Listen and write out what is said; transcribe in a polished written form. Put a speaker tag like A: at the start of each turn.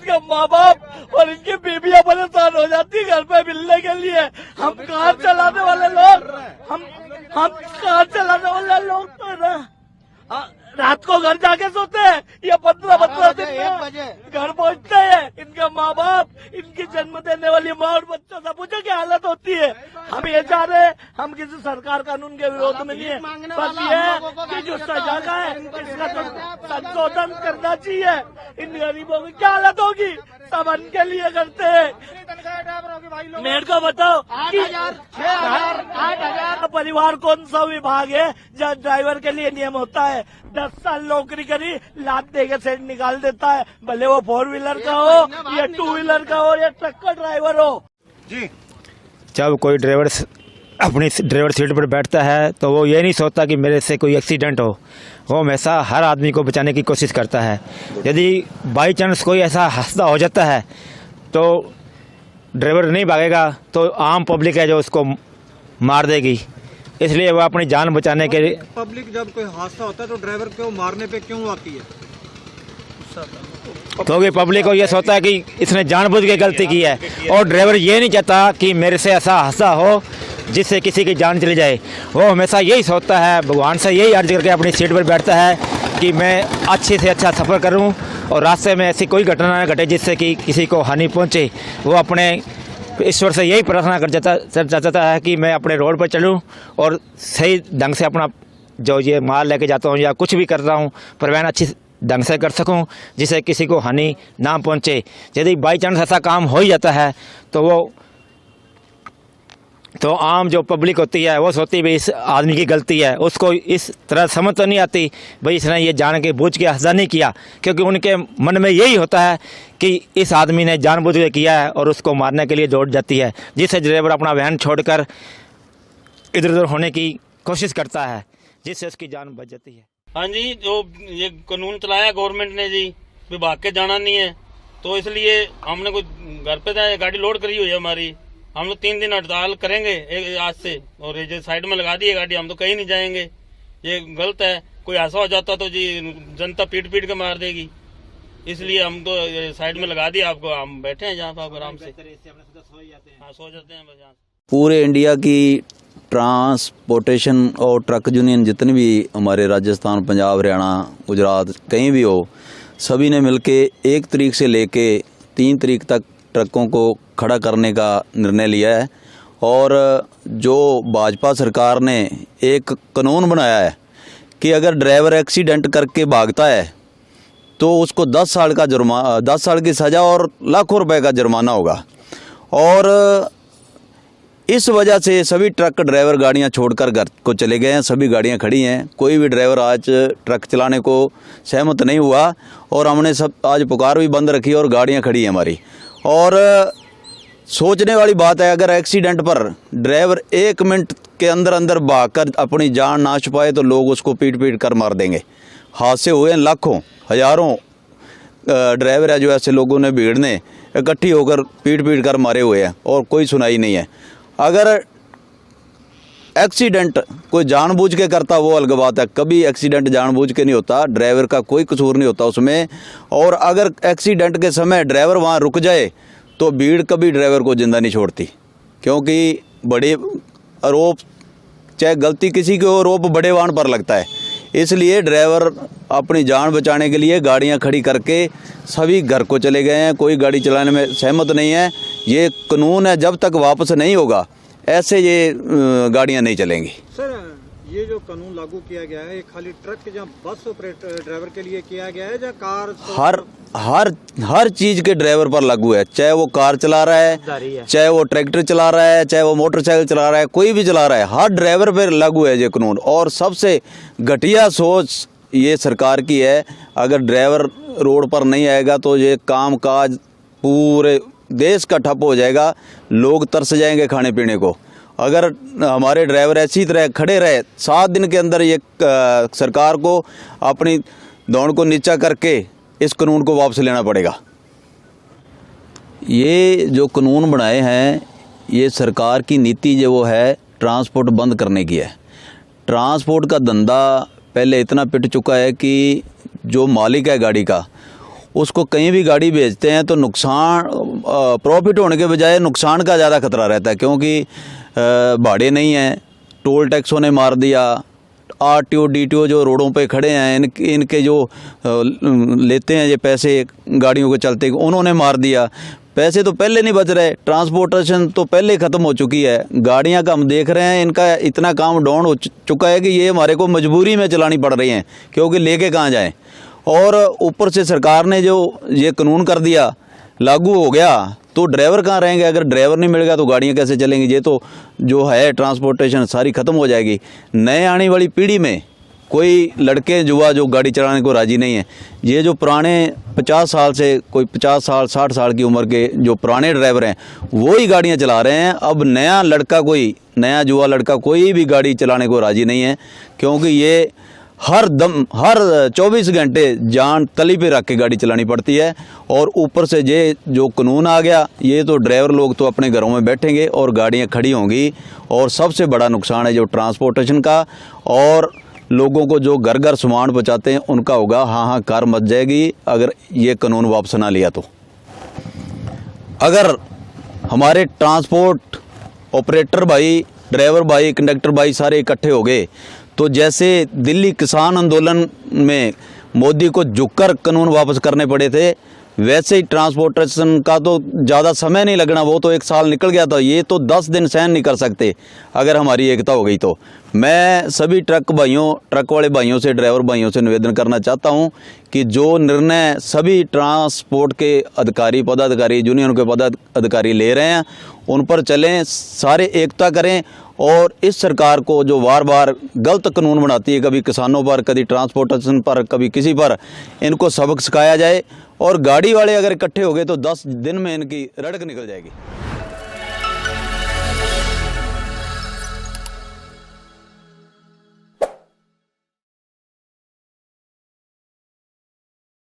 A: इनके माँ बाप और इनकी बीबियां परेशान हो जाती घर पे मिलने के लिए। हम कार चलाने वाले लोग, हम कार चलाने वाले लोग तो ना रात को घर जाके सोते हैं, ये 15 दिन में घर पहुंचते हैं। इनके माँ बाप, इनकी जन्म देने वाली माँ और बच्चों से पूछो क्या हालत होती है। हम ये चाह रहे हैं, हम किसी सरकार कानून के विरोध में नहीं है, बस ये कि जो सजा का है इसका तो संशोधन करना चाहिए। इन गरीबों की क्या हालत होगी, सब अन्न के लिए करते हैं। मेरे को बताओ 8,000 परिवार कौन सा विभाग है जहाँ ड्राइवर के लिए नियम होता है 10 साल नौकरी करी लात देके सेट निकाल देता है, भले वो 4 व्हीलर का हो या 2 व्हीलर का हो या ट्रक का ड्राइवर हो जी।
B: जब कोई ड्राइवर अपनी ड्राइवर सीट पर बैठता है तो वो ये नहीं सोचता कि मेरे से कोई एक्सीडेंट हो, वो हमेशा हर आदमी को बचाने की कोशिश करता है। यदि बाई चांस कोई ऐसा हादसा हो जाता है तो ड्राइवर नहीं भागेगा तो आम पब्लिक है जो उसको मार देगी, इसलिए वो अपनी जान बचाने के लिए।
C: पब्लिक जब कोई हादसा होता है तो ड्राइवर को मारने पे क्यों आती है?
B: क्योंकि पब्लिक को ये सोचता है कि इसने जानबूझ के गलती की है, और ड्राइवर ये नहीं चाहता कि मेरे से ऐसा हादसा हो जिससे किसी की जान चली जाए। वो हमेशा यही सोचता है, भगवान से यही अर्ज करके अपनी सीट पर बैठता है कि मैं अच्छे से अच्छा सफ़र करूं और रास्ते में ऐसी कोई घटना न घटे जिससे कि किसी को हानि पहुंचे। वो अपने ईश्वर से यही प्रार्थना कर चाहता है कि मैं अपने रोड पर चलूं और सही ढंग से अपना जो ये माल लेके जाता हूं या कुछ भी कर रहा हूं परिवहन अच्छी ढंग से कर सकूं जिससे किसी को हानि ना पहुंचे। यदि बाई चांस ऐसा काम हो ही जाता है तो आम जो पब्लिक होती है वो सोचती भाई इस आदमी की गलती है, उसको इस तरह समझ तो नहीं आती भाई इसने ये जान के बूझ के हादसा नहीं किया, क्योंकि उनके मन में यही होता है कि इस आदमी ने जानबूझ के किया है और उसको मारने के लिए दौड़ जाती है, जिससे ड्राइवर अपना वाहन छोड़कर इधर उधर होने की कोशिश करता है जिससे उसकी जान बच जाती है।
D: हाँ जी, जो ये कानून चलाया गवर्नमेंट ने जी, विभाग के जाना नहीं है तो इसलिए हमने कोई घर पे गाड़ी लोड करी हुई है हमारी, हम लोग 3 दिन हड़ताल करेंगे आज से, और ये साइड में लगा दी है गाड़ी, हम तो कहीं नहीं जाएंगे। ये गलत है, कोई ऐसा हो जाता तो जी जनता पीट के मार देगी, इसलिए हम तो साइड में लगा दिया आपको, हम बैठे हैं जहाँ पर आराम से हाँ सो जाते हैं बस।
E: पूरे इंडिया की ट्रांसपोर्टेशन और ट्रक यूनियन जितने भी हमारे राजस्थान, पंजाब, हरियाणा, गुजरात कहीं भी हो, सभी ने मिलके 1 तारीख से लेके 3 तारीख तक ट्रकों को खड़ा करने का निर्णय लिया है। और जो भाजपा सरकार ने एक कानून बनाया है कि अगर ड्राइवर एक्सीडेंट करके भागता है तो उसको 10 साल की सज़ा और लाखों रुपए का जुर्माना होगा। और इस वजह से सभी ट्रक ड्राइवर गाड़ियां छोड़कर घर को चले गए हैं, सभी गाड़ियां खड़ी हैं, कोई भी ड्राइवर आज ट्रक चलाने को सहमत नहीं हुआ और हमने सब आज पुकार भी बंद रखी और गाड़ियां खड़ी हैं हमारी। और सोचने वाली बात है, अगर एक्सीडेंट पर ड्राइवर 1 मिनट के अंदर भागकर अपनी जान ना छुपाए तो लोग उसको पीट कर मार देंगे। हादसे हुए हैं, लाखों हजारों ड्राइवर है जो ऐसे लोगों ने भीड़ ने इकट्ठी होकर पीट कर मारे हुए हैं और कोई सुनाई नहीं है। अगर एक्सीडेंट कोई जानबूझ के करता वो अलग बात है, कभी एक्सीडेंट जानबूझ के नहीं होता, ड्राइवर का कोई कसूर नहीं होता उसमें। और अगर एक्सीडेंट के समय ड्राइवर वहाँ रुक जाए तो भीड़ कभी ड्राइवर को जिंदा नहीं छोड़ती, क्योंकि बड़े आरोप चाहे गलती किसी की हो, आरोप बड़े वाहन पर लगता है। इसलिए ड्राइवर अपनी जान बचाने के लिए गाड़ियां खड़ी करके सभी घर को चले गए हैं, कोई गाड़ी चलाने में सहमत नहीं है। ये कानून है, जब तक वापस नहीं होगा ऐसे ये गाड़ियां नहीं चलेंगी।
C: सर, ये जो कानून लागू किया गया है ये खाली ट्रक के जहाँ बस ऑपरेटर ड्राइवर के लिए किया गया है या कार? हर चीज के ड्राइवर पर लागू है, चाहे वो कार चला रहा है, चाहे वो ट्रैक्टर चला रहा है, चाहे वो मोटरसाइकिल चला रहा है, कोई भी चला रहा है, हर ड्राइवर पर लागू है ये कानून। और सबसे घटिया सोच ये सरकार की है, अगर ड्राइवर रोड पर नहीं आएगा तो ये काम काज पूरे देश का ठप हो जाएगा, लोग तरस जाएंगे खाने पीने को। अगर हमारे ड्राइवर ऐसी तरह खड़े रहे 7 दिन के अंदर ये सरकार को अपनी दौड़ को नीचा करके इस कानून को वापस लेना पड़ेगा। ये जो कानून बनाए हैं ये सरकार की नीति जो वो है ट्रांसपोर्ट बंद करने की है। ट्रांसपोर्ट का धंधा पहले इतना पिट चुका है कि जो मालिक है गाड़ी का
E: उसको कहीं भी गाड़ी भेजते हैं तो नुकसान प्रॉफिट होने के बजाय नुकसान का ज़्यादा खतरा रहता है, क्योंकि भाड़े नहीं हैं, टोल टैक्सों ने मार दिया, आरटीओ डीटीओ जो रोडों पे खड़े हैं इनके जो लेते हैं ये पैसे गाड़ियों के चलते, उन्होंने मार दिया। पैसे तो पहले नहीं बच रहे, ट्रांसपोर्टेशन तो पहले ख़त्म हो चुकी है, गाड़ियां का हम देख रहे हैं इनका इतना काम डाउन हो चुका है कि ये हमारे को मजबूरी में चलानी पड़ रही हैं, क्योंकि लेके कहाँ जाएं। और ऊपर से सरकार ने जो ये कानून कर दिया, लागू हो गया, तो ड्राइवर कहाँ रहेंगे? अगर ड्राइवर नहीं मिलेगा तो गाड़ियाँ कैसे चलेंगी? ये तो जो है ट्रांसपोर्टेशन सारी ख़त्म हो जाएगी। नए आने वाली पीढ़ी में कोई लड़के युवा जो गाड़ी चलाने को राज़ी नहीं है। ये जो पुराने 50 साल से कोई 50 साल 60 साल की उम्र के जो पुराने ड्राइवर हैं वो ही गाड़ियाँ चला रहे हैं। अब नया लड़का कोई नया युवा लड़का कोई भी गाड़ी चलाने को राज़ी नहीं है, क्योंकि ये हर 24 घंटे जान तली पे रख के गाड़ी चलानी पड़ती है। और ऊपर से ये जो कानून आ गया, ये तो ड्राइवर लोग तो अपने घरों में बैठेंगे और गाड़ियाँ खड़ी होंगी। और सबसे बड़ा नुकसान है जो ट्रांसपोर्टेशन का, और लोगों को जो घर घर सामान पहुँचाते हैं उनका होगा हाहाकार मच जाएगी अगर ये कानून वापस ना लिया तो। अगर हमारे ट्रांसपोर्ट ऑपरेटर भाई, ड्राइवर भाई, कंडक्टर भाई सारे इकट्ठे हो गए तो जैसे दिल्ली किसान आंदोलन में मोदी को झुककर कानून वापस करने पड़े थे, वैसे ही ट्रांसपोर्टेशन का तो ज़्यादा समय नहीं लगना, वो तो 1 साल निकल गया था, ये तो 10 दिन सहन नहीं कर सकते अगर हमारी एकता हो गई तो। मैं सभी ट्रक वाले भाइयों से, ड्राइवर भाइयों से निवेदन करना चाहता हूं कि जो निर्णय सभी ट्रांसपोर्ट के अधिकारी, पदाधिकारी, यूनियन के पदाधिकारी ले रहे हैं उन पर चलें, सारे एकता करें। और इस सरकार को जो बार बार गलत कानून बनाती है, कभी किसानों पर, कभी ट्रांसपोर्टेशन पर, कभी किसी पर, इनको सबक सिखाया जाए। और गाड़ी वाले अगर इकट्ठे हो गए तो 10 दिन में इनकी रड़क निकल जाएगी।